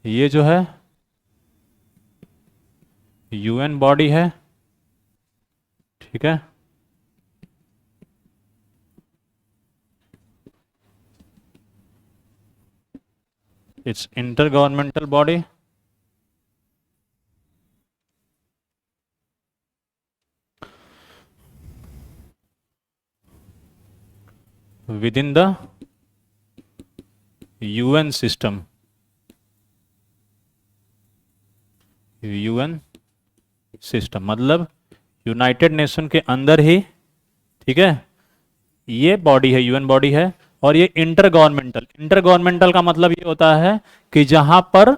ये जो है यूएन बॉडी है, ठीक है। It's inter governmental body with in the UN system, UN system मतलब यूनाइटेड नेशन के अंदर ही, ठीक है। ये बॉडी है, यूएन बॉडी है, और ये इंटर गवर्नमेंटल, इंटर गवर्नमेंटल का मतलब ये होता है कि जहां पर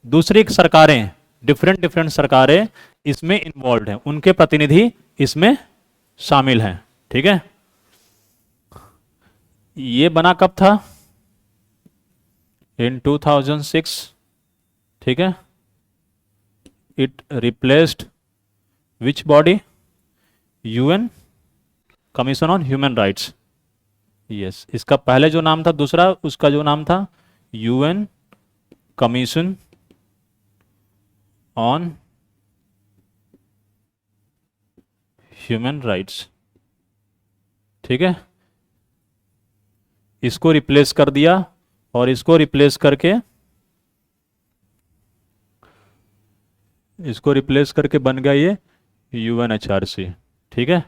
दूसरी सरकारें, डिफरेंट डिफरेंट सरकारें इसमें इन्वॉल्व हैं, उनके प्रतिनिधि इसमें शामिल हैं, ठीक है। ये बना कब था? इन 2006, ठीक है। It replaced which body? UN commission on human rights. Yes, इसका पहले जो नाम था दूसरा, उसका जो नाम था UN commission on human rights, ठीक है। इसको रिप्लेस कर दिया और इसको रिप्लेस करके, इसको रिप्लेस करके बन गया ये यूएनएचआरसी, ठीक है।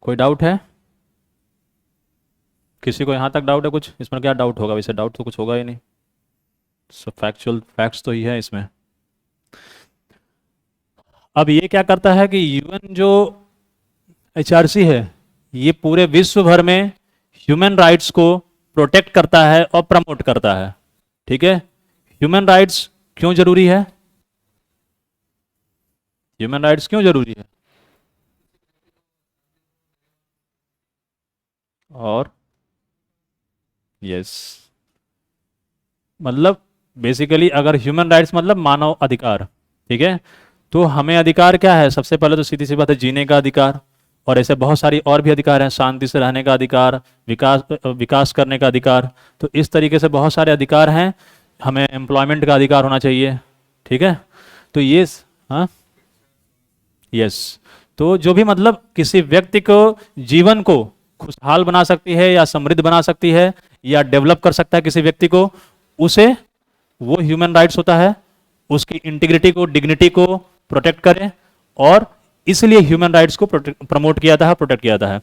कोई डाउट है? किसी को यहां तक डाउट है कुछ? इसमें क्या डाउट होगा? वैसे डाउट तो कुछ होगा ही नहीं, सब फैक्चुअल फैक्ट्स तो ही है इसमें। अब ये क्या करता है कि यूएन जो एचआरसी है ये पूरे विश्व भर में ह्यूमन राइट्स को प्रोटेक्ट करता है और प्रमोट करता है, ठीक है। ह्यूमन राइट्स क्यों जरूरी है? ह्यूमन राइट्स क्यों जरूरी है? और यस, मतलब बेसिकली अगर ह्यूमन राइट्स मतलब मानव अधिकार, ठीक है। तो हमें अधिकार क्या है? सबसे पहले तो सीधी सी बात है जीने का अधिकार, और ऐसे बहुत सारी और भी अधिकार हैं, शांति से रहने का अधिकार, विकास करने का अधिकार। तो इस तरीके से बहुत सारे अधिकार हैं। हमें एम्प्लॉयमेंट का अधिकार होना चाहिए, ठीक है। तो ये हाँ यस, तो जो भी मतलब किसी व्यक्ति को जीवन को खुशहाल बना सकती है या समृद्ध बना सकती है या डेवलप कर सकता है किसी व्यक्ति को, उसे वो ह्यूमन राइट्स होता है। उसकी इंटीग्रिटी को, डिग्निटी को प्रोटेक्ट करें, और इसलिए ह्यूमन राइट्स को प्रमोट किया था, प्रोटेक्ट किया था।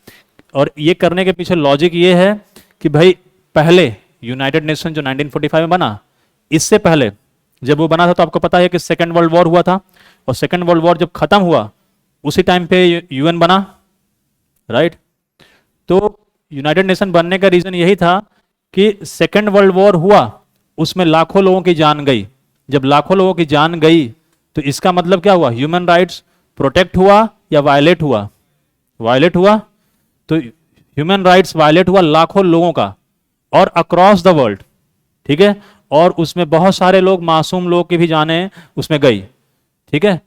और ये करने के पीछे लॉजिक ये है कि भाई पहले यूनाइटेड नेशन जो 1945 में बना, इससे पहले जब वो बना था तो आपको पता है कि सेकेंड वर्ल्ड वॉर हुआ था, और सेकेंड वर्ल्ड वॉर जब खत्म हुआ उसी टाइम पे यूएन बना, राइट। तो यूनाइटेड नेशन बनने का रीजन यही था कि सेकेंड वर्ल्ड वॉर हुआ, उसमें लाखों लोगों की जान गई। जब लाखों लोगों की जान गई तो इसका मतलब क्या हुआ? ह्यूमन राइट्स प्रोटेक्ट हुआ या वायलेट हुआ? वायलेट हुआ। तो ह्यूमन राइट्स वायलेट हुआ लाखों लोगों का, और अक्रॉस द वर्ल्ड, ठीक है। और उसमें बहुत सारे लोग, मासूम लोग की भी जानें उसमें गई, ठीक है।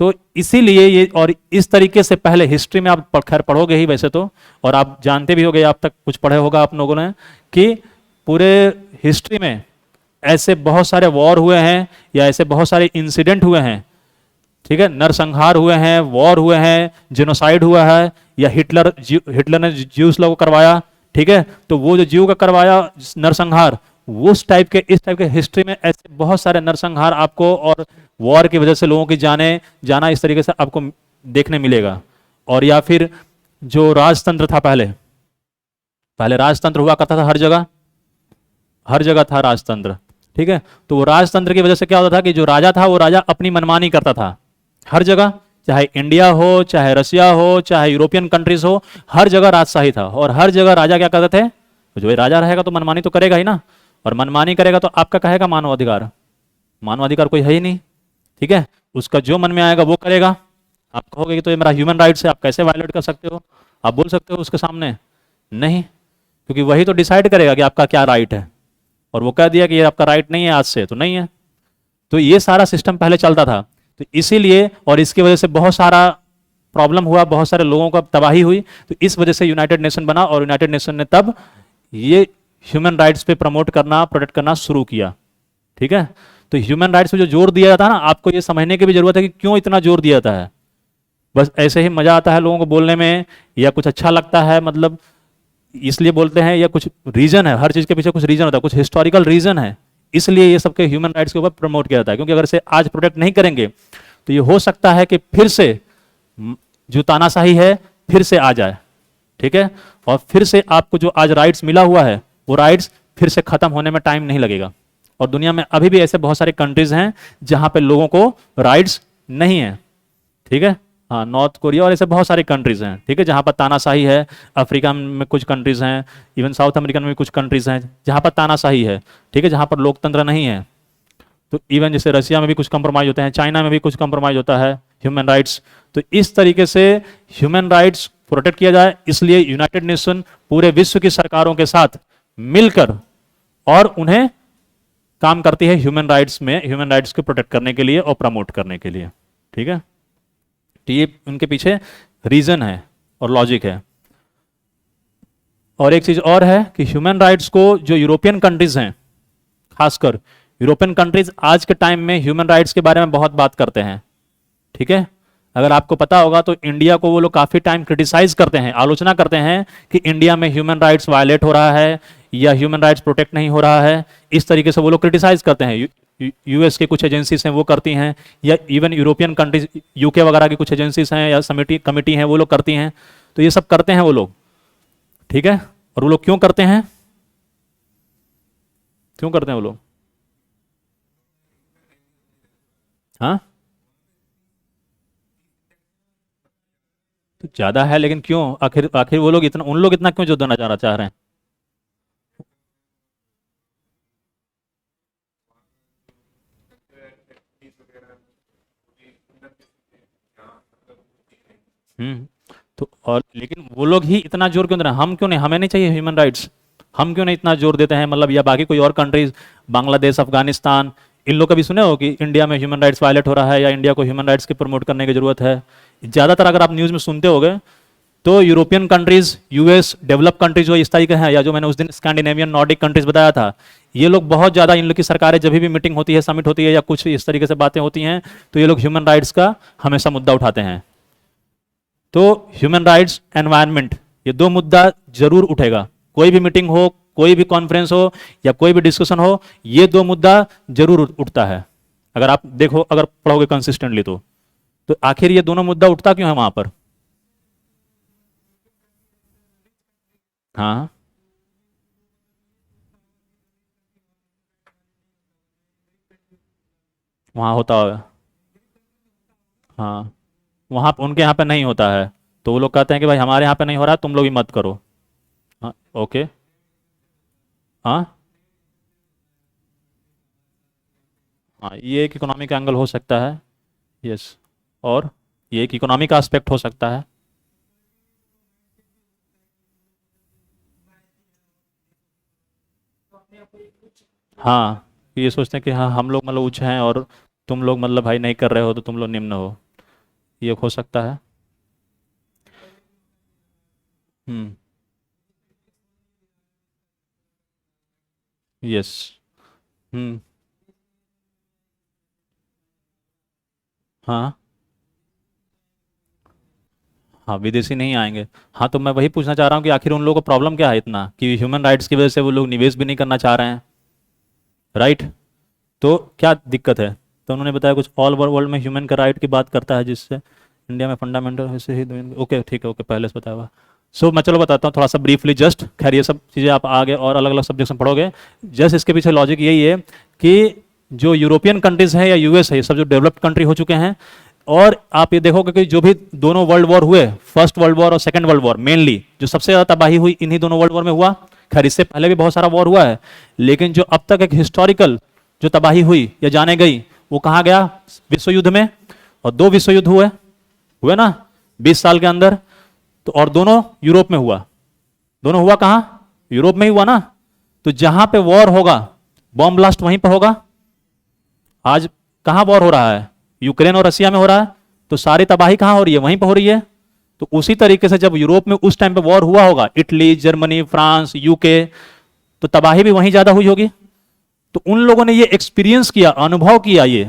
तो इसीलिए ये, और इस तरीके से पहले हिस्ट्री में आप खैर पढ़ोगे ही वैसे तो, और आप जानते भी होगे, आप तक कुछ पढ़े होगा आप लोगों ने, कि पूरे हिस्ट्री में ऐसे बहुत सारे वॉर हुए हैं या ऐसे बहुत सारे इंसिडेंट हुए हैं, ठीक है। नरसंहार हुए हैं, वॉर हुए हैं, जेनोसाइड हुआ है, या हिटलर ने ज्यूस लोगों को करवाया, ठीक है। तो वो जो जीव का करवाया नरसंहार, उस टाइप के, इस टाइप के हिस्ट्री में ऐसे बहुत सारे नरसंहार आपको, और वॉर की वजह से लोगों की जाना इस तरीके से आपको देखने मिलेगा। और या फिर जो राजतंत्र था, पहले राजतंत्र हुआ करता था, हर जगह था राजतंत्र, ठीक है। तो वो राजतंत्र की वजह से क्या होता था कि जो राजा था वो राजा अपनी मनमानी करता था हर जगह, चाहे इंडिया हो, चाहे रशिया हो, चाहे यूरोपियन कंट्रीज हो, हर जगह राजशाही था। और हर जगह राजा क्या करते थे? जो राजा रहेगा तो मनमानी तो करेगा ही ना, और मनमानी करेगा तो आपका कहेगा मानवाधिकार, मानवाधिकार कोई है ही नहीं, ठीक है। उसका जो मन में आएगा वो करेगा। आप कहोगे कि तो ये मेरा ह्यूमन राइट्स है, आप कैसे वायलेट कर सकते हो? आप बोल सकते हो उसके सामने? नहीं, क्योंकि वही तो डिसाइड करेगा कि आपका क्या राइट है, और वो कह दिया कि ये आपका राइट नहीं है आज से, तो नहीं है। तो ये सारा सिस्टम पहले चलता था। तो इसीलिए, और इसकी वजह से बहुत सारा प्रॉब्लम हुआ, बहुत सारे लोगों का तबाही हुई। तो इस वजह से यूनाइटेड नेशन बना, और यूनाइटेड नेशन ने तब ये ह्यूमन राइट्स पे प्रमोट करना, प्रोटेक्ट करना शुरू किया। ठीक है, तो ह्यूमन राइट्स पे जो जोर दिया जाता है ना, आपको ये समझने की भी जरूरत है कि क्यों इतना जोर दिया जाता है। बस ऐसे ही मजा आता है लोगों को बोलने में, या कुछ अच्छा लगता है मतलब इसलिए बोलते हैं, या कुछ रीजन है, हर चीज के पीछे कुछ रीजन होता है, कुछ हिस्टोरिकल रीजन है, इसलिए ये सबके ह्यूमन राइट्स के ऊपर प्रमोट किया जाता है। क्योंकि अगर इसे आज प्रोटेक्ट नहीं करेंगे तो ये हो सकता है कि फिर से जो तानाशाही है फिर से आ जाए। ठीक है, और फिर से आपको जो आज राइट्स मिला हुआ है वो राइट्स फिर से खत्म होने में टाइम नहीं लगेगा। और दुनिया में अभी भी ऐसे बहुत सारे कंट्रीज हैं जहां पे लोगों को राइट्स नहीं है। ठीक है, हाँ, नॉर्थ कोरिया और ऐसे बहुत सारे कंट्रीज हैं, ठीक है, जहां पर तानाशाही है। अफ्रीका में कुछ कंट्रीज हैं, इवन साउथ अमेरिका में भी कुछ कंट्रीज हैं जहां पर तानाशाही है। ठीक है, जहां पर लोकतंत्र नहीं है। तो इवन जैसे रशिया में भी कुछ कंप्रोमाइज होते हैं, चाइना में भी कुछ कंप्रोमाइज होता है ह्यूमन राइट्स। तो इस तरीके से ह्यूमन राइट्स प्रोटेक्ट किया जाए, इसलिए यूनाइटेड नेशन पूरे विश्व की सरकारों के साथ मिलकर और उन्हें काम करती है ह्यूमन राइट्स में, ह्यूमन राइट्स को प्रोटेक्ट करने के लिए और प्रमोट करने के लिए। ठीक है, तो ये उनके पीछे रीजन है और लॉजिक है। और एक चीज और है कि ह्यूमन राइट्स को जो यूरोपियन कंट्रीज हैं, खासकर यूरोपियन कंट्रीज आज के टाइम में ह्यूमन राइट्स के बारे में बहुत बात करते हैं। ठीक है, अगर आपको पता होगा तो इंडिया को वो लोग काफी टाइम क्रिटिसाइज करते हैं, आलोचना करते हैं कि इंडिया में ह्यूमन राइट्स वायलेट हो रहा है या ह्यूमन राइट्स प्रोटेक्ट नहीं हो रहा है। इस तरीके से वो लोग क्रिटिसाइज करते हैं। यूएस की कुछ एजेंसीज हैं वो करती हैं, या इवन यूरोपियन कंट्रीज, यूके वगैरह की कुछ एजेंसीज हैं या कमिटी हैं वो लोग करती हैं। तो ये सब करते हैं वो लोग। ठीक है, और वो लोग क्यों करते हैं, क्यों करते हैं वो लोग? हाँ, तो ज्यादा है लेकिन क्यों? आखिर आखिर वो लोग इतना, उन लोग इतना क्यों जो देना चाह रहे हैं? हम्म, तो और लेकिन वो लोग ही इतना जोर क्यों दे रहे हैं? हम क्यों नहीं, हमें नहीं चाहिए ह्यूमन राइट्स? हम क्यों नहीं इतना जोर देते हैं? मतलब या बाकी कोई और कंट्रीज, बांग्लादेश, अफगानिस्तान, इन लोग कभी सुने हो कि इंडिया में ह्यूमन राइट्स वायलेट हो रहा है या इंडिया को ह्यूमन राइट्स की प्रमोट करने की जरूरत है? ज्यादातर अगर आप न्यूज में सुनते होगे तो European countries, US, develop countries जो इस तरीके हैं, या जो मैंने उस दिन स्कैंडिनेवियन नॉर्डिक कंट्रीज बताया था, ये लोग बहुत ज्यादा, इन लोग की सरकारें जब भी मीटिंग होती है, समिट होती है या कुछ इस तरीके से बातें होती हैं, तो ये लोग ह्यूमन राइट्स का हमेशा मुद्दा उठाते हैं। तो ह्यूमन राइट्स, एनवायरनमेंट, ये दो मुद्दा जरूर उठेगा। कोई भी मीटिंग हो, कोई भी कॉन्फ्रेंस हो या कोई भी डिस्कशन हो, ये दो मुद्दा जरूर उठता है। अगर आप देखो, अगर पढ़ोगे कंसिस्टेंटली तो आखिर ये दोनों मुद्दा उठता क्यों है वहां पर? हाँ, वहां होता होगा। हाँ, वहां उनके यहाँ पे नहीं होता है, तो वो लोग कहते हैं कि भाई हमारे यहाँ पे नहीं हो रहा, तुम लोग भी मत करो। हाँ, ओके। हाँ, हाँ, ये एक इकोनॉमिक एंगल हो सकता है। यस, और ये एक इकोनॉमिक एस्पेक्ट हो सकता है। हाँ, ये सोचते हैं कि हाँ हम लोग मतलब उच्च हैं और तुम लोग मतलब भाई नहीं कर रहे हो तो तुम लोग निम्न हो, ये हो सकता है। हम्म। यस। हम्म। हाँ, हाँ, विदेशी नहीं आएंगे। हाँ, तो मैं वही पूछना चाह रहा हूँ कि आखिर उन लोगों को प्रॉब्लम क्या है इतना कि ह्यूमन राइट्स की वजह से वो लोग निवेश भी नहीं करना चाह रहे हैं, राइट? तो क्या दिक्कत है? तो उन्होंने बताया कुछ ऑल ओवर वर्ल्ड में ह्यूमन का राइट की बात करता है, जिससे इंडिया में फंडामेंटल ऐसे ही। ओके, ठीक है, ओके, पहले से बताया हुआ। सो मैं चलो बताता हूँ थोड़ा सा ब्रीफली जस्ट। खैर ये सब चीज़ें आप आगे और अलग अलग सब्जेक्ट में पढ़ोगे। जस्ट इसके पीछे लॉजिक यही है कि जो यूरोपियन कंट्रीज हैं या यूएस है, ये सब जो डेवलप्ड कंट्री हो चुके हैं, और आप ये देखोगे कि जो भी दोनों वर्ल्ड वॉर हुए, फर्स्ट वर्ल्ड वॉर और सेकंड वर्ल्ड वॉर, मेनली जो सबसे ज्यादा तबाही हुई इन्हीं दोनों वर्ल्ड वॉर में हुआ। खैर इससे पहले भी बहुत सारा वॉर हुआ है, लेकिन जो अब तक एक हिस्टोरिकल जो तबाही हुई या जाने गई, वो कहाँ गया? विश्व युद्ध में। और दो विश्व युद्ध हुए, हुए ना, 20 साल के अंदर। तो और दोनों यूरोप में हुआ। दोनों हुआ कहाँ? यूरोप में ही हुआ ना। तो जहां पे वॉर होगा, बॉम्ब ब्लास्ट वहीं पर होगा। आज कहां वॉर हो रहा है? यूक्रेन और रसिया में हो रहा है। तो सारी तबाही कहां हो रही है? वहीं पर हो रही है। तो उसी तरीके से जब यूरोप में उस टाइम पे वॉर हुआ होगा, इटली, जर्मनी, फ्रांस, यूके, तो तबाही भी वहीं ज्यादा हुई होगी। तो उन लोगों ने ये एक्सपीरियंस किया, अनुभव किया ये,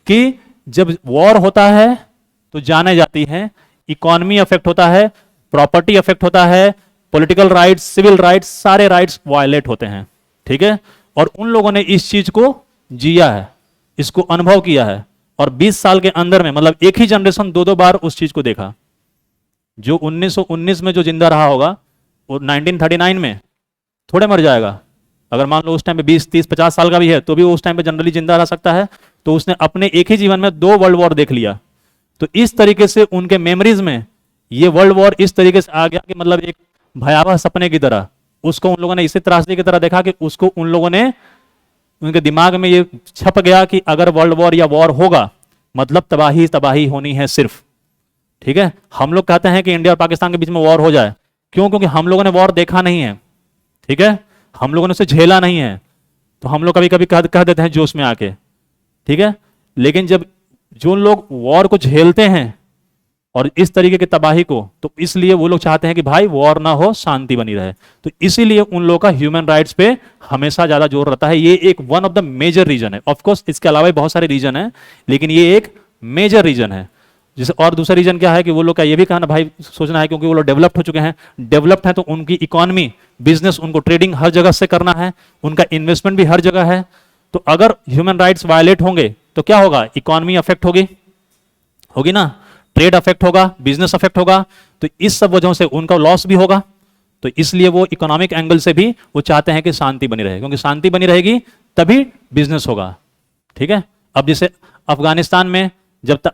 कि जब वॉर होता है तो जाने जाती है, इकोनॉमी अफेक्ट होता है, प्रॉपर्टी अफेक्ट होता है, पॉलिटिकल राइट्स, सिविल राइट्स, सारे राइट्स वायलेट होते हैं। ठीक है, और उन लोगों ने इस चीज को जिया है, इसको अनुभव किया है, और 20 साल के अंदर में, मतलब एक ही जनरेशन दो दो बार उस चीज को देखा। जो 1919 में जो जिंदा रहा होगा, वो 1939 में थोड़े मर जाएगा। अगर मान लो उस टाइम पे 20, 30, 50 साल का भी है तो भी उस टाइम पे जनरली जिंदा रह सकता है। तो उसने अपने एक ही जीवन में 2 वर्ल्ड वॉर देख लिया। तो इस तरीके से उनके मेमोरीज में ये वर्ल्ड वॉर इस तरीके से आ गया कि मतलब एक भयावह सपने की तरह उसको उन लोगों ने इसी त्रासदी की तरह देखा कि उसको उन लोगों ने, उनके दिमाग में ये छप गया कि अगर वर्ल्ड वॉर या वॉर होगा मतलब तबाही तबाही होनी है सिर्फ। ठीक है, हम लोग कहते हैं कि इंडिया और पाकिस्तान के बीच में वॉर हो जाए, क्यों? क्योंकि हम लोगों ने वॉर देखा नहीं है। ठीक है, हम लोगों ने उसे झेला नहीं है, तो हम लोग कभी कभी कह देते हैं जोश में आके। ठीक है, लेकिन जब जो लोग वॉर को झेलते हैं और इस तरीके की तबाही को, तो इसलिए वो लोग चाहते हैं कि भाई वॉर ना हो, शांति बनी रहे। तो इसीलिए उन लोगों का ह्यूमन राइट्स पे हमेशा ज्यादा जोर रहता है। ये एक one of the major reason है। ऑफ कोर्स इसके अलावा भी बहुत सारे रीजन है, लेकिन ये एक मेजर रीजन है। जैसे और दूसरा रीजन क्या है कि वो लोग का ये भी कहना भाई सोचना है, क्योंकि वो लोग डेवलप्ड हो चुके हैं, डेवलप्ड है तो उनकी इकोनॉमी, बिजनेस, उनको ट्रेडिंग हर जगह से करना है, उनका इन्वेस्टमेंट भी हर जगह है। तो अगर ह्यूमन राइट्स वायलेट होंगे तो क्या होगा? इकोनॉमी अफेक्ट होगी ना, ट्रेड अफेक्ट होगा, बिजनेस अफेक्ट होगा। तो इस सब वजहों से उनका लॉस भी होगा। तो इसलिए वो इकोनॉमिक एंगल से भी वो चाहते हैं कि शांति बनी रहे, क्योंकि शांति बनी रहेगी तभी बिजनेस होगा। ठीक है, अब जैसे अफगानिस्तान में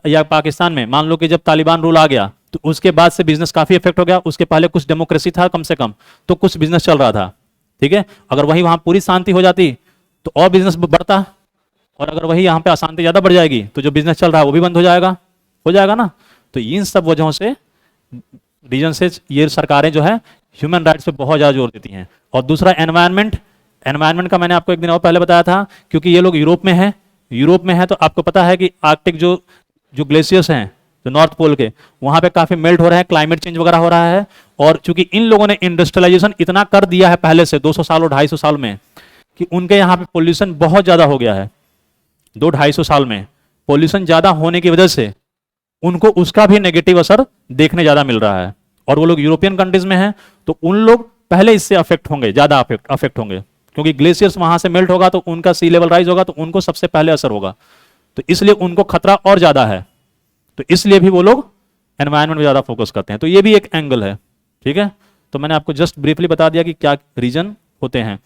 या पाकिस्तान में मान लो कि जब तालिबान रूल आ गया तो उसके बाद से बिजनेस काफी इफेक्ट हो गया। उसके पहले कुछ डेमोक्रेसी था कम से कम, तो कुछ बिजनेस चल रहा था। ठीक है, अगर वही वहां पूरी शांति हो जाती तो और बिजनेस बढ़ता, और अगर वही यहाँ पे अशांति ज्यादा बढ़ जाएगी तो जो बिजनेस चल रहा है वो भी बंद हो जाएगा ना। तो इन सब वजहों से, रीजन से ये सरकारें जो है ह्यूमन राइट्स पे बहुत ज्यादा जोर देती हैं। और दूसरा एनवायरनमेंट का मैंने आपको एक दिन और पहले बताया था, क्योंकि ये लोग यूरोप में है तो आपको पता है कि आर्कटिक जो ग्लेशियर्स हैं जो नॉर्थ पोल के, वहां पे काफी मेल्ट हो रहे हैं, क्लाइमेट चेंज वगैरह हो रहा है। और चूंकि इन लोगों ने इंडस्ट्रियलाइजेशन इतना कर दिया है पहले से 200 साल और 250 साल में, कि उनके यहाँ पे पोल्यूशन बहुत ज्यादा हो गया है। 200-250 साल में पोल्यूशन ज्यादा होने की वजह से उनको उसका भी नेगेटिव असर देखने ज्यादा मिल रहा है। और वो लोग यूरोपियन कंट्रीज में हैं तो उन लोग पहले इससे अफेक्ट होंगे, ज्यादा अफेक्ट होंगे, क्योंकि ग्लेशियर्स वहां से मेल्ट होगा तो उनका सी लेवल राइज होगा तो उनको सबसे पहले असर होगा। तो इसलिए उनको खतरा और ज्यादा है। तो इसलिए भी वो लोग एनवायरनमेंट में ज्यादा फोकस करते हैं। तो ये भी एक एंगल है। ठीक है, तो मैंने आपको जस्ट ब्रीफली बता दिया कि क्या रीजन होते हैं।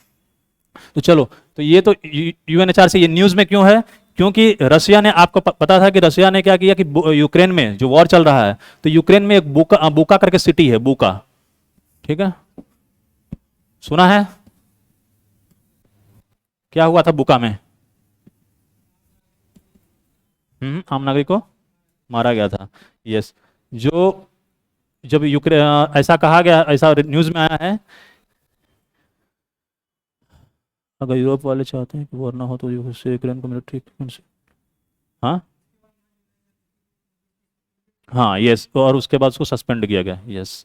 तो चलो, तो ये तो यूएनएचआरसी ये न्यूज में क्यों है? क्योंकि रशिया ने, आपको पता था कि रशिया ने क्या किया कि यूक्रेन में जो वॉर चल रहा है, तो यूक्रेन में एक बुका करके सिटी है, बुका। ठीक है, सुना है क्या हुआ था बुका में? आम नागरिक को मारा गया था। यस, जब यूक्रेन, ऐसा कहा गया, ऐसा न्यूज में आया है, अगर यूरोप वाले चाहते हैं कि वॉर ना हो तो यूक्रेन को मिलिट्री इक्विपमेंट से, हाँ हाँ, यस, और उसके बाद उसको सस्पेंड किया गया। यस,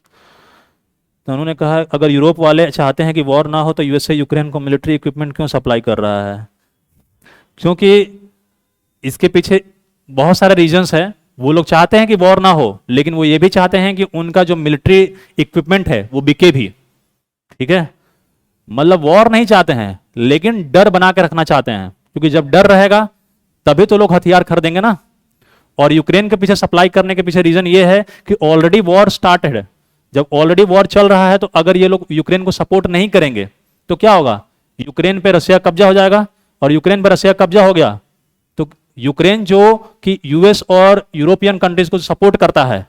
तो उन्होंने कहा अगर यूरोप वाले चाहते हैं कि वॉर ना हो तो यूएसए यूक्रेन को मिलिट्री इक्विपमेंट क्यों सप्लाई कर रहा है? क्योंकि इसके पीछे बहुत सारे रीजंस हैं। वो लोग चाहते हैं कि वॉर ना हो, लेकिन वो ये भी चाहते हैं कि उनका जो मिलिट्री इक्विपमेंट है वो बिके भी। ठीक है, मतलब वॉर नहीं चाहते हैं लेकिन डर बना के रखना चाहते हैं, क्योंकि जब डर रहेगा तभी तो लोग हथियार खरीदेंगे ना। और यूक्रेन के पीछे सप्लाई करने के पीछे रीजन ये है कि ऑलरेडी वॉर स्टार्टेड है। जब ऑलरेडी वॉर चल रहा है तो अगर ये लोग यूक्रेन को सपोर्ट नहीं करेंगे तो क्या होगा? यूक्रेन पे रशिया कब्जा हो जाएगा, और यूक्रेन पे रशिया कब्जा हो गया तो यूक्रेन जो कि यूएस और यूरोपियन कंट्रीज को सपोर्ट करता है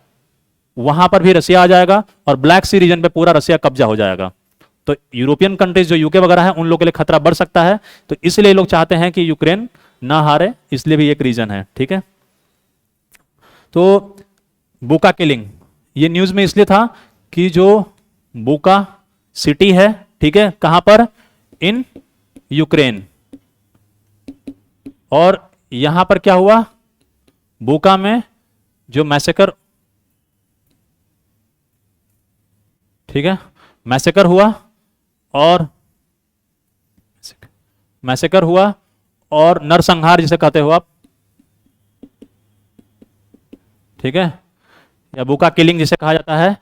वहां पर भी रशिया आ जाएगा, और ब्लैक सी रीजन पे पूरा रशिया कब्जा हो जाएगा। तो यूरोपियन कंट्रीज जो यूके वगैरह है उन लोगों के लिए खतरा बढ़ सकता है। तो इसलिए लोग चाहते हैं कि यूक्रेन ना हारे, इसलिए भी एक रीजन है। ठीक है, तो बुका किलिंग ये न्यूज में इसलिए था कि जो बुका सिटी है, ठीक है, कहां पर? In Ukraine. और यहां पर क्या हुआ? बुका में जो मैसेकर ठीक है, मैसेकर हुआ और मैसेकर हुआ और नरसंहार जिसे कहते हो आप, ठीक है, या बुका किलिंग जिसे कहा जाता है।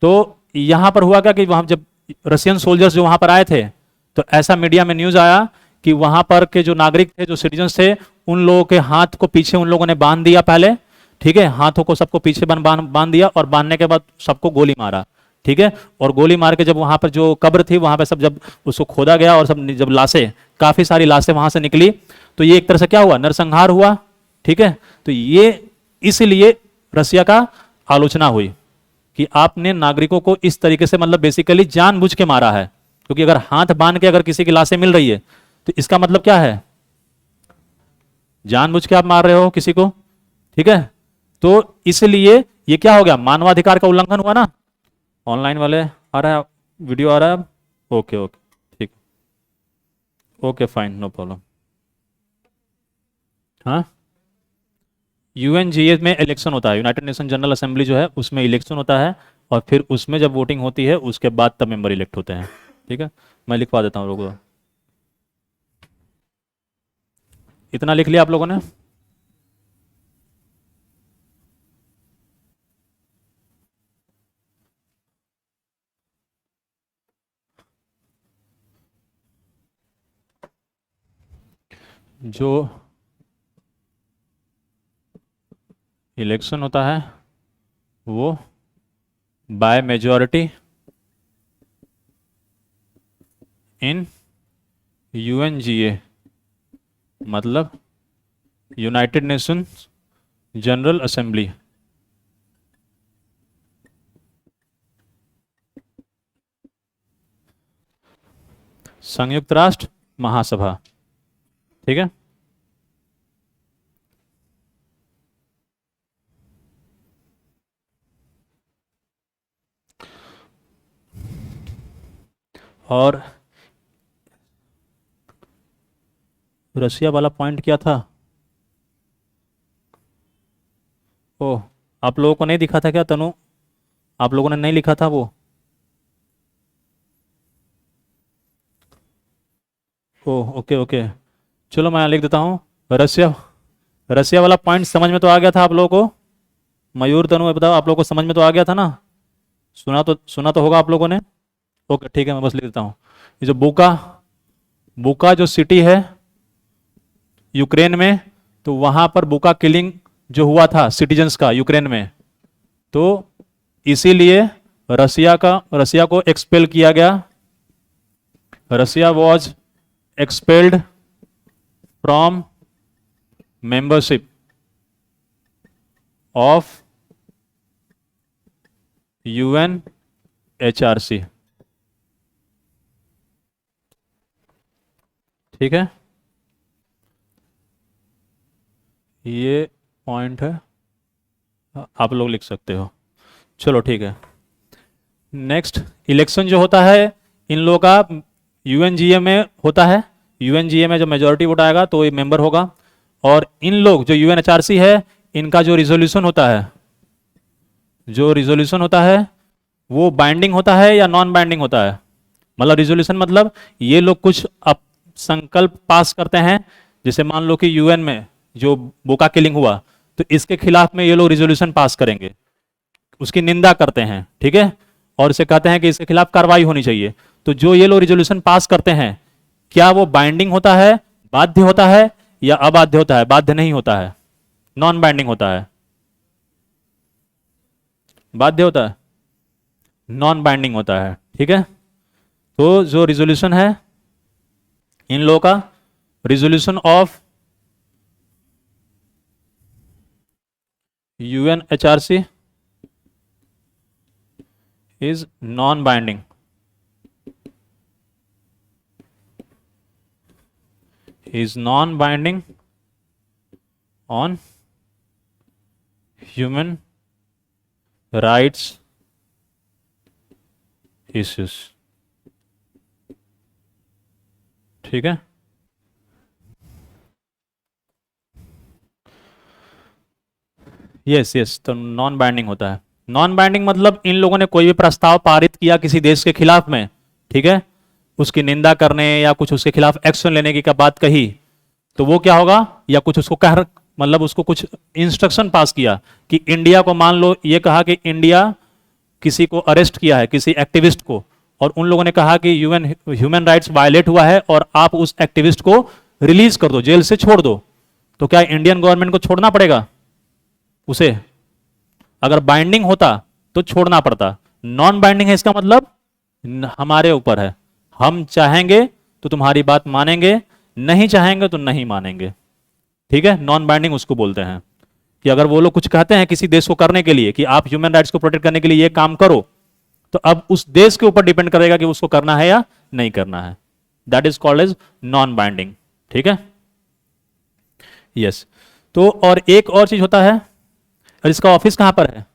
तो यहां पर हुआ क्या कि वहां जब रशियन सोल्जर्स जो वहां पर आए थे, तो ऐसा मीडिया में न्यूज आया कि वहां पर के जो नागरिक थे, जो सिटीजन्स थे, उन लोगों के हाथ को पीछे उन लोगों ने बांध दिया पहले, ठीक है, हाथों को सबको पीछे बांध दिया और बांधने के बाद सबको गोली मारा, ठीक है। और गोली मार के जब वहां पर जो कब्र थी वहां पर सब जब उसको खोदा गया और सब जब लाशें, काफी सारी लाशें वहां से निकली, तो ये एक तरह से क्या हुआ, नरसंहार हुआ, ठीक है। तो ये इसलिए रसिया का आलोचना हुई कि आपने नागरिकों को इस तरीके से मतलब बेसिकली जानबूझ के मारा है, क्योंकि अगर हाथ बांध के अगर किसी की लाशें मिल रही है तो इसका मतलब क्या है, जानबूझ के आप मार रहे हो किसी को, ठीक है। तो इसलिए ये क्या हो गया, मानवाधिकार का उल्लंघन हुआ ना। ऑनलाइन वाले आ रहा है, वीडियो आ रहा है, ओके ओके, ठीक, ओके फाइन, नो प्रॉब्लम। हाँ, यूएनजीए में इलेक्शन होता है, यूनाइटेड नेशन जनरल असेंबली जो है उसमें इलेक्शन होता है, और फिर उसमें जब वोटिंग होती है उसके बाद तब मेंबर इलेक्ट होते हैं, ठीक है। मैं लिखवा देता हूँ लोगों को, इतना लिख लिया आप लोगों ने। जो इलेक्शन होता है वो बाय मेजॉरिटी इन यूएनजीए, मतलब यूनाइटेड नेशन जनरल असेंबली, संयुक्त राष्ट्र महासभा, ठीक है। और रसिया वाला पॉइंट क्या था, ओह, आप लोगों को नहीं दिखा था क्या तनु, आप लोगों ने नहीं लिखा था वो, ओह ओके ओके, चलो मैं लिख देता हूँ। रसिया, रसिया वाला पॉइंट समझ में तो आ गया था आप लोगों को, मयूर तनु बताओ, आप लोगों को समझ में तो आ गया था ना, सुना तो होगा आप लोगों ने, ओके ठीक है, मैं बस लिख देता हूँ। ये जो बुका, बुका जो सिटी है यूक्रेन में, तो वहां पर बुका किलिंग जो हुआ था सिटीजन्स का यूक्रेन में, तो इसीलिए रसिया को एक्सपेल किया गया, Russia was expelled from membership of UNHRC, ठीक है, ये पॉइंट है, आप लोग लिख सकते हो, चलो ठीक है। नेक्स्ट, इलेक्शन जो होता है इन लोगों का यूएनजीए में होता है, यूएनजीए में जो मेजोरिटी वोट आएगा तो ये मेंबर होगा, और इन लोग जो यूएनएचआरसी है इनका जो रिजोल्यूशन होता है, जो रिजोल्यूशन होता है वो बाइंडिंग होता है या नॉन बाइंडिंग होता है, मतलब रिजोल्यूशन मतलब ये लोग कुछ अप संकल्प पास करते हैं, जैसे मान लो कि यूएन में जो बोका किलिंग हुआ तो इसके खिलाफ में ये लोग रिजोल्यूशन पास करेंगे, उसकी निंदा करते हैं, ठीक है, और इसे कहते हैं कि इसके खिलाफ कार्रवाई होनी चाहिए। तो जो ये लोग रिजोल्यूशन पास करते हैं क्या वो बाइंडिंग होता है, बाध्य होता है, या अबाध्य होता है, बाध्य नहीं होता है, नॉन बाइंडिंग होता है, बाध्य होता है, नॉन बाइंडिंग होता है, ठीक है। तो जो रिजोल्यूशन है इन लोगों का, resolution of UNHRC is non-binding, is non-binding on human rights issues, ठीक है। यस यस, तो नॉन बाइंडिंग होता है, नॉन बाइंडिंग मतलब इन लोगों ने कोई भी प्रस्ताव पारित किया किसी देश के खिलाफ में, ठीक है, उसकी निंदा करने या कुछ उसके खिलाफ एक्शन लेने की बात कही, तो वो क्या होगा, या कुछ उसको कह मतलब उसको कुछ इंस्ट्रक्शन पास किया कि इंडिया को, मान लो ये कहा कि इंडिया किसी को अरेस्ट किया है, किसी एक्टिविस्ट को, और उन लोगों ने कहा कि यूएन ह्यूमन राइट्स वायलेट हुआ है और आप उस एक्टिविस्ट को रिलीज कर दो, जेल से छोड़ दो, तो क्या इंडियन गवर्नमेंट को छोड़ना पड़ेगा उसे? अगर बाइंडिंग होता तो छोड़ना पड़ता, नॉन बाइंडिंग है इसका मतलब हमारे ऊपर है, हम चाहेंगे तो तुम्हारी बात मानेंगे, नहीं चाहेंगे तो नहीं मानेंगे, ठीक है। नॉन बाइंडिंग उसको बोलते हैं कि अगर वो लोग कुछ कहते हैं किसी देश को करने के लिए कि आप ह्यूमन राइट्स को प्रोटेक्ट करने के लिए ये काम करो, तो अब उस देश के ऊपर डिपेंड करेगा कि उसको करना है या नहीं करना है। That is called as non binding, ठीक है। यस, तो और एक और चीज होता है, और इसका ऑफिस कहां पर है?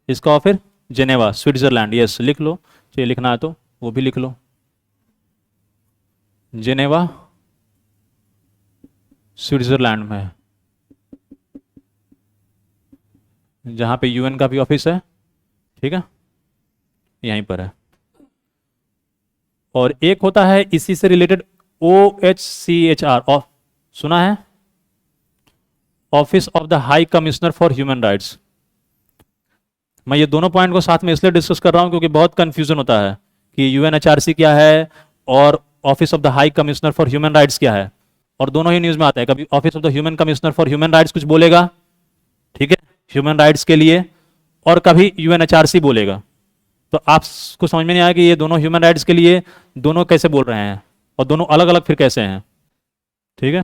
इसका ऑफिस जेनेवा, स्विट्जरलैंड। यस, लिख लो, चाहिए लिखना है तो वो भी लिख लो, जेनेवा स्विट्जरलैंड में है, जहां पे यूएन का भी ऑफिस है, ठीक है, यहीं पर है। और एक होता है इसी से रिलेटेड OHCHR, सुना है? Office of the high commissioner for human rights. मैं ये दोनों पॉइंट को साथ में इसलिए डिस्कस कर रहा हूं क्योंकि बहुत कंफ्यूजन होता है कि UNHRC क्या है और office of the high commissioner for human rights क्या है, और दोनों ही न्यूज में आता है। कभी office of the human commissioner for human rights कुछ बोलेगा, ठीक है, ह्यूमन राइट्स के लिए, और कभी UNHRC बोलेगा, तो आपको समझ में नहीं आया कि ये दोनों ह्यूमन राइट्स के लिए दोनों कैसे बोल रहे हैं और दोनों अलग अलग फिर कैसे हैं, ठीक है।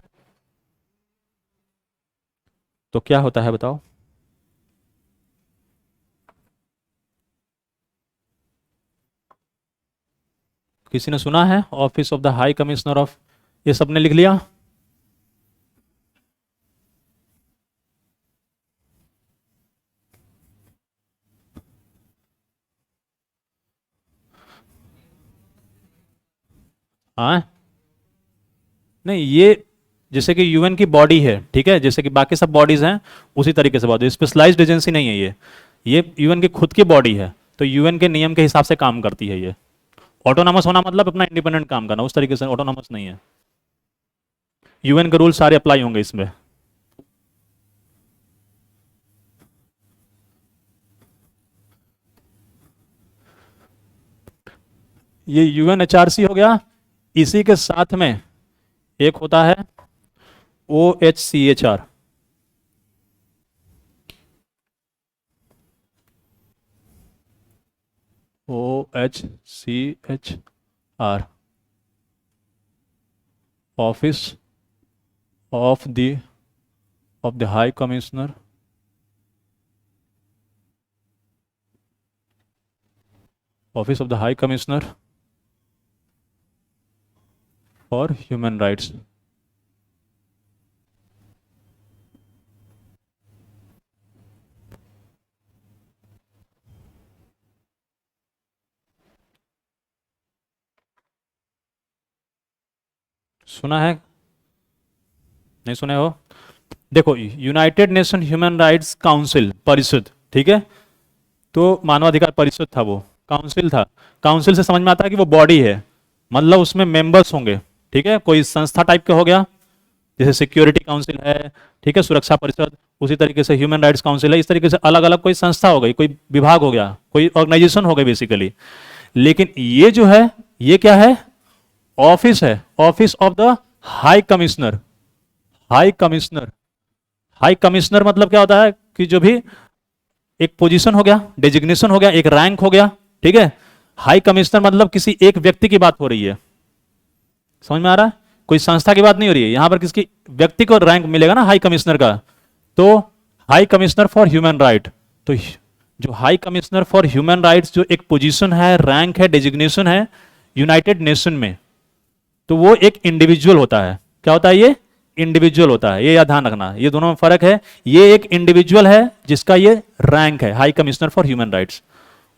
तो क्या होता है बताओ? किसी ने सुना है office of the high commissioner of? ये सबने लिख लिया? हाँ, नहीं, ये जैसे कि यूएन की बॉडी है, ठीक है, जैसे कि बाकी सब बॉडीज हैं उसी तरीके से बॉडी, स्पेशलाइज्ड एजेंसी नहीं है ये यूएन की खुद की बॉडी है, तो यूएन के नियम के हिसाब से काम करती है। ये ऑटोनॉमस होना मतलब अपना इंडिपेंडेंट काम करना, उस तरीके से ऑटोनॉमस नहीं है। यूएन के रूल सारे अप्लाई होंगे इसमें। ये UNHRC हो गया, इसी के साथ में एक होता है OHCHR, OHCHR, office of the high commissioner office of the high commissioner for human rights. सुना है? नहीं सुने हो? देखो, United nation human rights council, परिषद, ठीक है, तो मानवाधिकार परिषद था, वो काउंसिल था। काउंसिल से समझ में आता है कि वो बॉडी है, मतलब उसमें मेंबर्स होंगे, ठीक है, कोई संस्था टाइप का हो गया, जैसे सिक्योरिटी काउंसिल है, ठीक है, सुरक्षा परिषद, उसी तरीके से ह्यूमन राइट्स काउंसिल है, इस तरीके से अलग अलग कोई संस्था हो गई, कोई विभाग हो गया, कोई ऑर्गेनाइजेशन हो गई बेसिकली। लेकिन ये जो है, ये क्या है? ऑफिस है, office of the high commissioner. High commissioner, high commissioner मतलब क्या होता है कि जो भी एक पोजीशन हो गया, डेजिग्नेशन हो गया, एक रैंक हो गया, ठीक है। हाई कमिश्नर मतलब किसी एक व्यक्ति की बात हो रही है, समझ में आ रहा है? कोई संस्था की बात नहीं हो रही है यहां पर, किसकी व्यक्ति को रैंक मिलेगा ना हाई कमिश्नर का, तो high commissioner for human right. तो जो high commissioner for human rights जो एक पोजीशन है, रैंक है, डेजिग्नेशन है यूनाइटेड नेशन में, तो वो एक इंडिविजुअल होता है। क्या होता है? ये इंडिविजुअल होता है, ये याद ध्यान रखना, ये दोनों में फर्क है। ये एक इंडिविजुअल है जिसका ये रैंक है, high commissioner for human rights.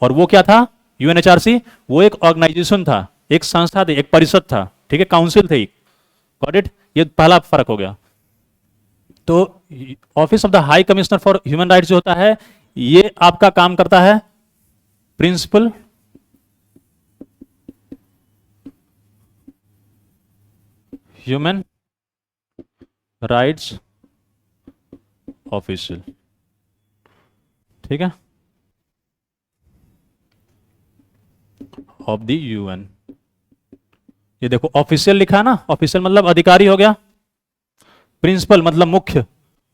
और वो क्या था? UNHRC, वो एक ऑर्गेनाइजेशन था, एक संस्था थी, एक परिषद था, ठीक है, काउंसिल थी। Got it? ये पहला फर्क हो गया। तो office of the high commissioner for human rights जो होता है, ये आपका काम करता है प्रिंसिपल ह्यूमन राइट्स ऑफिशियल, ठीक है, ऑफ द यूएन। ये देखो ऑफिशियल लिखा है ना, ऑफिशियल मतलब अधिकारी हो गया, प्रिंसिपल मतलब मुख्य,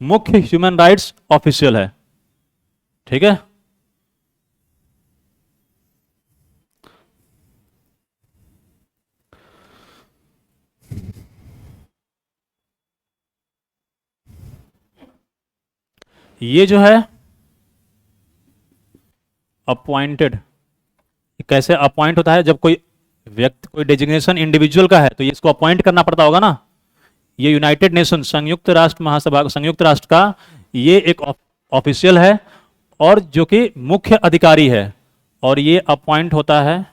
मुख्य ह्यूमन राइट्स ऑफिशियल है, ठीक है। ये जो है अपॉइंटेड, कैसे अपॉइंट होता है, जब कोई व्यक्ति, कोई डेजिग्नेशन इंडिविजुअल का है तो ये इसको अपॉइंट करना पड़ता होगा ना। ये यूनाइटेड नेशन, संयुक्त राष्ट्र महासभा, संयुक्त राष्ट्र का ये एक ऑफिशियल है और जो कि मुख्य अधिकारी है, और ये अपॉइंट होता है,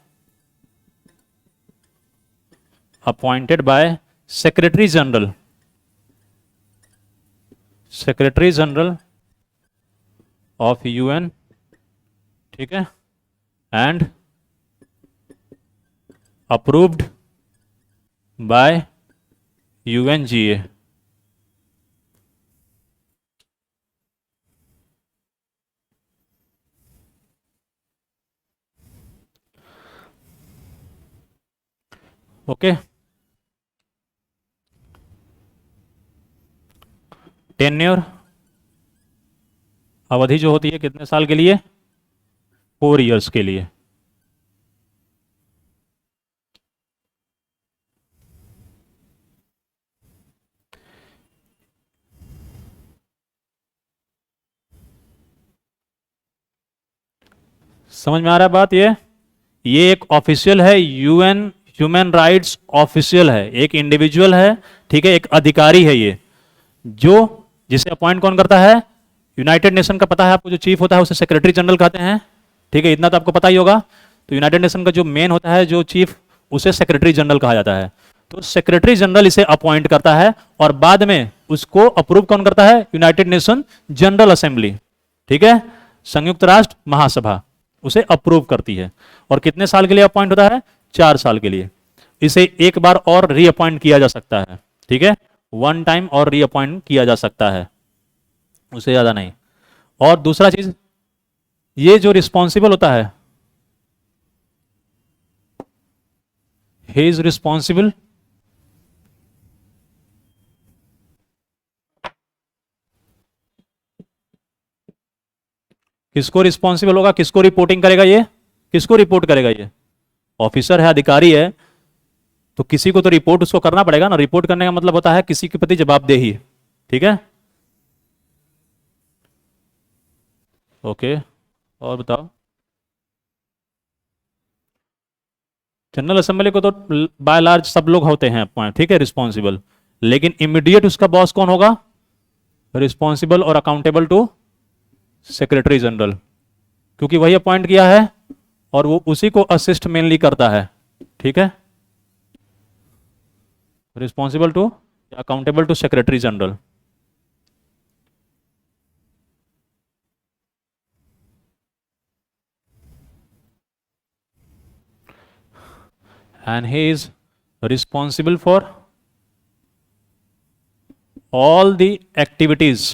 appointed by secretary general, secretary general of UN, ठीक है, and approved by UNGA. Okay, tenure, अवधि जो होती है कितने साल के लिए, 4 इयर्स के लिए। समझ में आ रहा है बात? ये एक ऑफिशियल है, यूएन ह्यूमन राइट्स ऑफिशियल है, एक इंडिविजुअल है, ठीक है, एक अधिकारी है ये, जो जिसे अपॉइंट कौन करता है, यूनाइटेड नेशन का पता है आपको, जो चीफ होता है उसे सेक्रेटरी जनरल कहते हैं, ठीक है, इतना तो आपको पता ही होगा। तो यूनाइटेड नेशन का जो मेन होता है, जो चीफ, उसे सेक्रेटरी जनरल कहा जाता है। तो सेक्रेटरी जनरल इसे अपॉइंट करता है और बाद में उसको अप्रूव कौन करता है, यूनाइटेड नेशन जनरल असेंबली, ठीक है, संयुक्त राष्ट्र महासभा उसे अप्रूव करती है। और कितने साल के लिए अपॉइंट होता है, 4 साल के लिए। इसे एक बार और रीअपॉइंट किया जा सकता है, ठीक है, 1 टाइम और रीअपॉइंट किया जा सकता है, उससे ज्यादा नहीं। और दूसरा चीज, ये जो रिस्पॉन्सिबल होता है, ही इज रिस्पॉन्सिबल किसको रिस्पॉन्सिबल होगा, किसको रिपोर्टिंग करेगा, ये किसको रिपोर्ट करेगा, ये ऑफिसर है, अधिकारी है, तो किसी को तो रिपोर्ट उसको करना पड़ेगा ना। रिपोर्ट करने का मतलब होता है किसी के प्रति जवाबदेही, ठीक है। ओके, और बताओ। जनरल असेंबली को तो बाय लार्ज सब लोग होते हैं अपॉइंट, ठीक है, रिस्पॉन्सिबल, लेकिन इमीडिएट उसका बॉस कौन होगा, रिस्पॉन्सिबल और अकाउंटेबल टू सेक्रेटरी जनरल, क्योंकि वही अपॉइंट किया है और वो उसी को असिस्ट मेनली करता है, ठीक है, responsible to, accountable to secretary general. And he is responsible for all the activities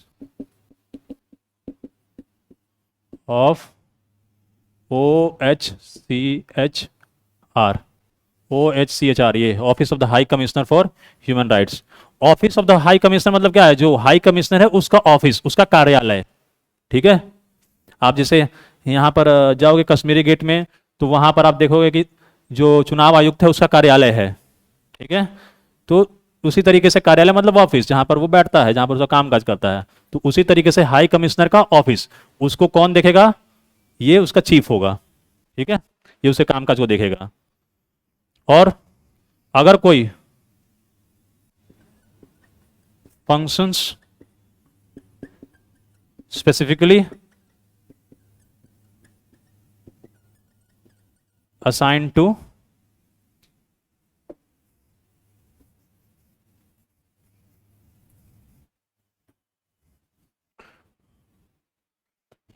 of OHCHR, OHCHR, ये office of the high commissioner for human rights. Office of the high commissioner मतलब क्या है, जो high commissioner है उसका office, उसका कार्यालय, ठीक है। आप जैसे यहाँ पर जाओगे कश्मीरी गेट में, तो वहां पर आप देखोगे कि जो चुनाव आयुक्त है उसका कार्यालय है, ठीक है। तो उसी तरीके से कार्यालय मतलब ऑफिस, जहां पर वो बैठता है, जहां पर उसका काम काज करता है। तो उसी तरीके से हाई कमिश्नर का ऑफिस, उसको कौन देखेगा, ये उसका चीफ होगा, ठीक है, ये उसे काम काज को देखेगा। और अगर कोई functions specifically assign to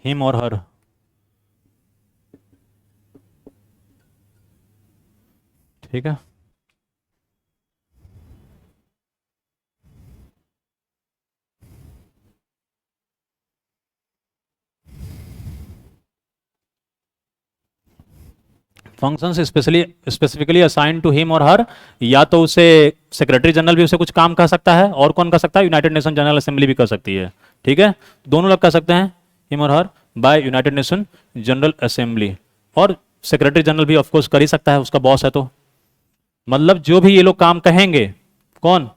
him और हर, ठीक है। Functions specially specifically assign to him और हर, या तो उसे सेक्रेटरी जनरल भी उसे कुछ काम कह सकता है, और कौन कर सकता है, यूनाइटेड नेशन जनरल असेंबली भी कर सकती है, ठीक है। दोनों लोग कर सकते हैं, हिम और her, by United Nation General Assembly. और सेक्रेटरी जनरल भी ऑफकोर्स कर ही सकता है, उसका बॉस है तो। मतलब जो भी ये लोग काम कहेंगे, कौन,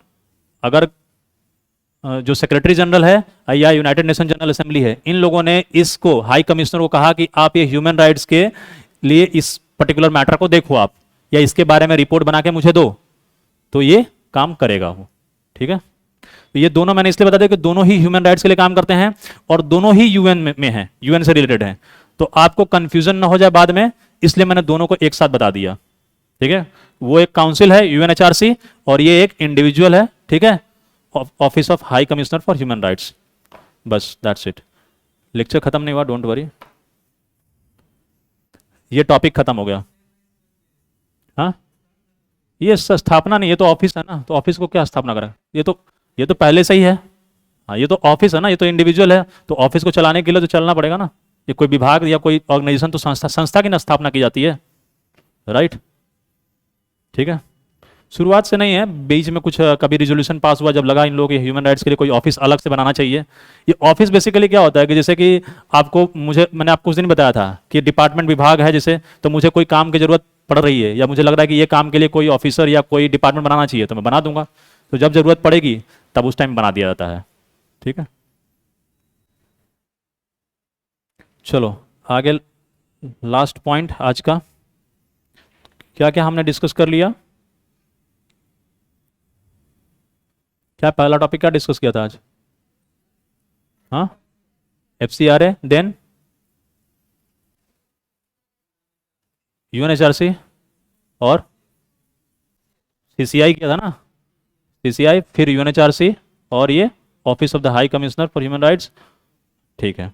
अगर जो सेक्रेटरी जनरल है या यूनाइटेड नेशन जनरल असेंबली है, इन लोगों ने इसको हाई कमिश्नर को कहा कि आप ये ह्यूमन राइट्स के लिए इस पर्टिकुलर मैटर को देखो आप, या इसके बारे में रिपोर्ट बना के मुझे दो, तो ये काम करेगा वो, ठीक है। तो ये दोनों मैंने इसलिए बता दिया कि दोनों ही ह्यूमन राइट्स के लिए काम करते हैं और दोनों ही यूएन में हैं, यूएन से रिलेटेड हैं, तो आपको कंफ्यूजन ना हो जाए बाद में, इसलिए मैंने दोनों को एक साथ बता दिया, ठीक है। वो एक काउंसिल है यूएनएचआरसी, और ये एक इंडिविजुअल है, ठीक है, office of high commissioner for human rights. बस दैट्स इट, लेक्चर खत्म नहीं हुआ, डोंट वरी, ये टॉपिक खत्म हो गया। हाँ, ये स्थापना नहीं, ये तो ऑफिस है ना, तो ऑफिस को क्या स्थापना करें, ये तो पहले से ही है। हाँ, ये तो ऑफिस है ना, ये तो इंडिविजुअल है, तो ऑफिस को चलाने के लिए तो चलना पड़ेगा ना। ये कोई विभाग या कोई ऑर्गेनाइजेशन, तो संस्था की ना स्थापना की जाती है, राइट, ठीक है। शुरुआत से नहीं है, बीच में कुछ कभी रिजोल्यूशन पास हुआ, जब लगा इन लोगों के ह्यूमन राइट्स के लिए कोई ऑफिस अलग से बनाना चाहिए। ये ऑफिस बेसिकली क्या होता है कि जैसे कि मैंने आपको उस दिन बताया था कि डिपार्टमेंट विभाग है जैसे, तो मुझे कोई काम की जरूरत पड़ रही है, या मुझे लग रहा है कि ये काम के लिए कोई ऑफिसर या कोई डिपार्टमेंट बनाना चाहिए, तो मैं बना दूंगा, तो जब जरूरत पड़ेगी तब उस टाइम बना दिया जाता है, ठीक है। चलो आगे, लास्ट पॉइंट आज का, क्या क्या हमने डिस्कस कर लिया, क्या पहला टॉपिक क्या डिस्कस किया था आज, हाँ, FCRA, देन UNHRC, और CCI किया था ना, CCI, फिर UNHRC, और ये office of the high commissioner for human rights, ठीक है।